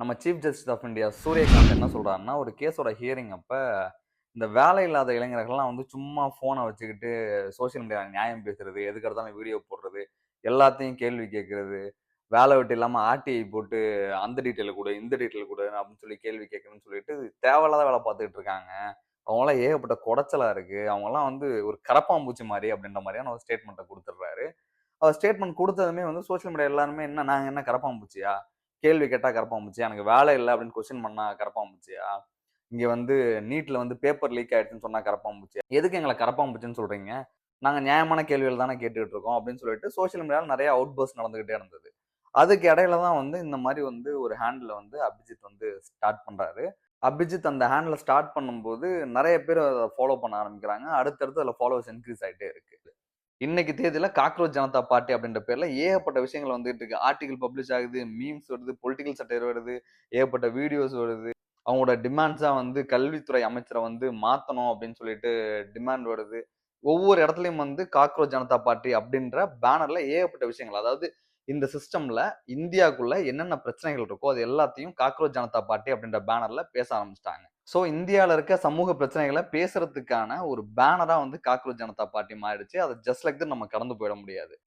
நம்ம chief justice of India Suryakant என்ன சொல்றாருன்னா, ஒரு கேஸோட ஹியரிங் அப்ப, இந்த வேலை இல்லாத இளைஞர்கள்லாம் வந்து சும்மா ஃபோன வச்சுக்கிட்டு சோசியல் மீடியால நியாயம் பேசுறது, எதுக்கு எடுத்தாலும் வீடியோ போடுறது, எல்லாத்தையும் கேள்வி கேட்கிறது, வேலை வெட்டி இல்லாம ஆர்டிஐ போட்டு அந்த டீட்டெயில் குடு, இந்த டீட்டெயில் குடு அப்படின்னு சொல்லி கேள்வி கேட்கணும்னு சொல்லிட்டு தேவையில்லாத வேலை பார்த்துக்கிட்டு இருக்காங்க. அவங்கலாம் ஏகப்பட்ட குடைச்சலா இருக்கு. அவங்கலாம் வந்து ஒரு கரப்பான்பூச்சி மாரி அப்படின்ற மாரியான ஒரு ஸ்டேட்மெண்ட்ட குடுத்துடுறாரு. அவர் ஸ்டேட்மெண்ட் குடுத்ததுமே வந்து சோசியல் மீடியா எல்லாருமே என்ன நாங்க என்ன கரப்பான்பூச்சியா? கேள்வி கேட்டா கரப்பான்பூச்சியா? எனக்கு வேலை இல்ல அப்படின்னு கொஸ்டின் பண்ணா கரப்பான்பூச்சியா? இங்க வந்து நீட்ல வந்து பேப்பர் லீக் ஆயிடுச்சுன்னு சொன்னா கரப்பான்பூச்சியா? எதுக்கு எங்கள கரப்பான்பூச்சின்னு சொல்றீங்க? நாங்க நியாயமான கேள்விகள் தானே கேட்டுட்டு இருக்கோம் அப்படின்னு சொல்லிட்டு சோசியல் மீடியால நெறைய அவுட் பர்ஸ்ட் நடந்துகிட்டே இருந்தது. அதுக்கு இடையில தான் வந்து இந்த மாரி வந்து ஒரு ஹேண்டில வந்து அபிஜித் வந்து ஸ்டார்ட் பண்றாரு. அபிஜித் அந்த ஹேண்டில ஸ்டார்ட் பண்ணும்போது நெறைய பேர் அத ஃபாலோ பண்ண ஆரம்பிக்கிறாங்க. அடுத்தடுத்து அதுல ஃபாலோவர்ஸ் இன்கிரீஸ் ஆயிட்டே இருக்கு. இன்னைக்கு தேதியில காக்ரோச் ஜனதா பார்ட்டி அப்படின்ற பேர்ல ஏகப்பட்ட விஷயங்கள் வந்துட்டு இருக்கு. ஆர்டிகிள் பப்ளிஷ் ஆகுது, மீம்ஸ் வருது, பொலிட்டிக்கல் சட்டையர் வருது, ஏகப்பட்ட வீடியோஸ் வருது. அவங்களோட டிமாண்ட்ஸா வந்து கல்வித்துறை அமைச்சர வந்து மாத்தணும் அப்படின்னு சொல்லிட்டு டிமாண்ட் வருது. ஒவ்வொரு இடத்துலயும் வந்து காக்ரோச் ஜனதா பார்ட்டி அப்படின்ற பேனர்ல ஏகப்பட்ட விஷயங்கள். அதாவது இந்த சிஸ்டம்ல இந்தியாக்குள்ள என்னென்ன பிரச்சனைகள் இருக்கோ, அது எல்லாத்தையும் காக்ரோச் ஜனதா பார்ட்டி அப்படின்ற பேனர்ல பேச ஆரம்பிச்சுட்டாங்க. சோ இந்தியால இருக்க சமூக பிரச்சனைகள பேசுறதுக்கான ஒரு பேனரா வந்து காக்ரோச் ஜனதா பார்ட்டி மாறிடுச்சு. அத ஜஸ்ட் லைக் தட் நம்ம கடந்து போயிட முடியாது.